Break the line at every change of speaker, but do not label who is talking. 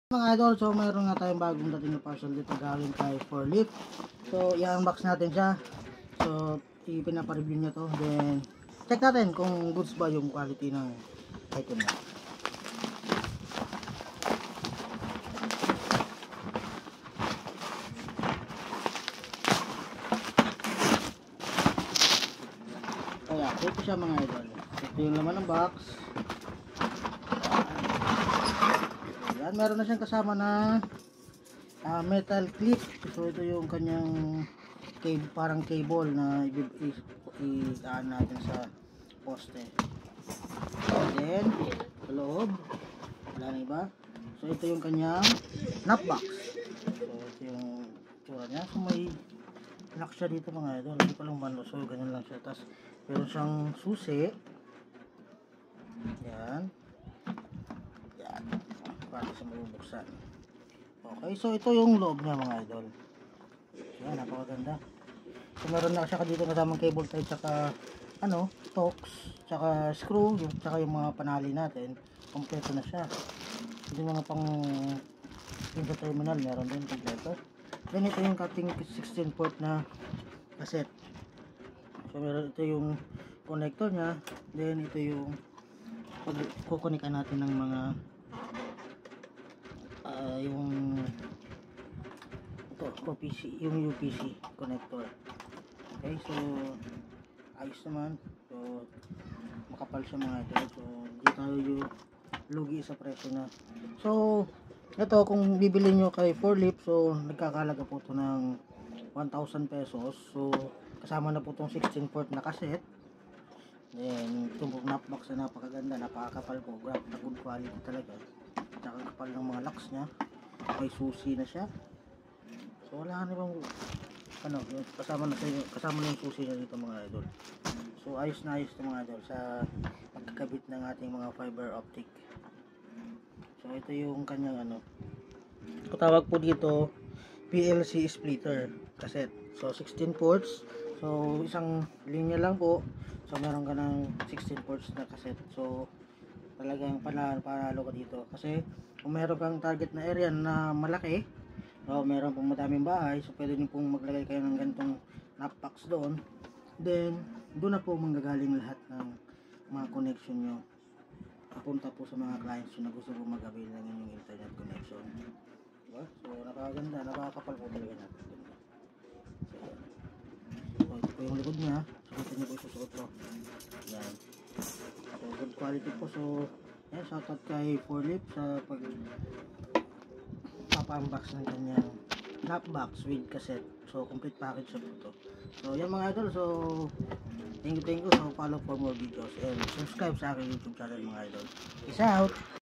Mga idol, so mayroon nga tayong bagong dating na parcel dito galing kay 4Leaf. So i-unbox natin siya. So ipinapa-review niya to. Then check natin kung goods ba yung quality ng item na. Kaya ito siya mga idol. Ito yung laman ng box. Yan, meron na siyang kasama na metal clip. So ito yung kanyang parang cable na i-aan natin sa poste. And then sa loob wala na iba. So ito yung kanyang nut box. So ito yung tsura niya. So may lock siya dito mga idol. Hindi pa lang banlo. So ganyan lang siya. Tapos meron siyang susi. Yan. Yan. Para sa mabubuksan. Okay, so ito yung loob niya mga idol. Yan, napakaganda. So meron na siya dito kasamang cable tie, tsaka Torx, tsaka screw, tsaka yung mga panali natin. Kompleto na siya. Yung mga pang pinto terminal, meron din kompleto. Then ito yung cutting 16 port na cassette. So meron ito yung connector niya. Then ito yung pag-kukonekan natin ng mga yung UPC, yung UPC connector. Okay, so ayos naman. So makapal siya mga ito. So hindi tayo yung lugi sa presyo na. So ito kung bibili nyo kay 4Leaf, so nagkakalaga po ito ng 1,000 pesos. So kasama na po itong 16 port na cassette. Then itong napbox na napakaganda, napakakapal po, na good quality talaga. Tsaka kapal ng mga locks nya, may susi na siya. So wala na bang kasama na yung susi niya dito mga idol. So ayos na ayos ito mga idol sa pagkakabit ng ating mga fiber optic. So ito yung kanyang tawag po dito PLC splitter cassette. So 16 ports. So isang linya lang po. So meron ka ng 16 ports na cassette. So talagang panalo ka dito. Kasi kung meron kang target na area na malaki, o meron pong madaming bahay, so pwede nyo pong maglagay kayo ng ganitong napbox doon. Then doon na po manggagaling lahat ng mga connection nyo. Papunta po sa mga clients nyo na gusto po mag-avail ng inyong internet connection. Diba? So napakaganda, napakakapal po talaga natin. So ito po yung likod niya. So ito nyo po isusuot ko. Yan. So good quality po. So yan, shoutout kay 4Leaf sa papa-unbox ng kanyang napbox with cassette. So complete package siya po ito. So yan mga idol. So thank you. So follow for more videos and subscribe sa aking YouTube channel mga idol. Peace out!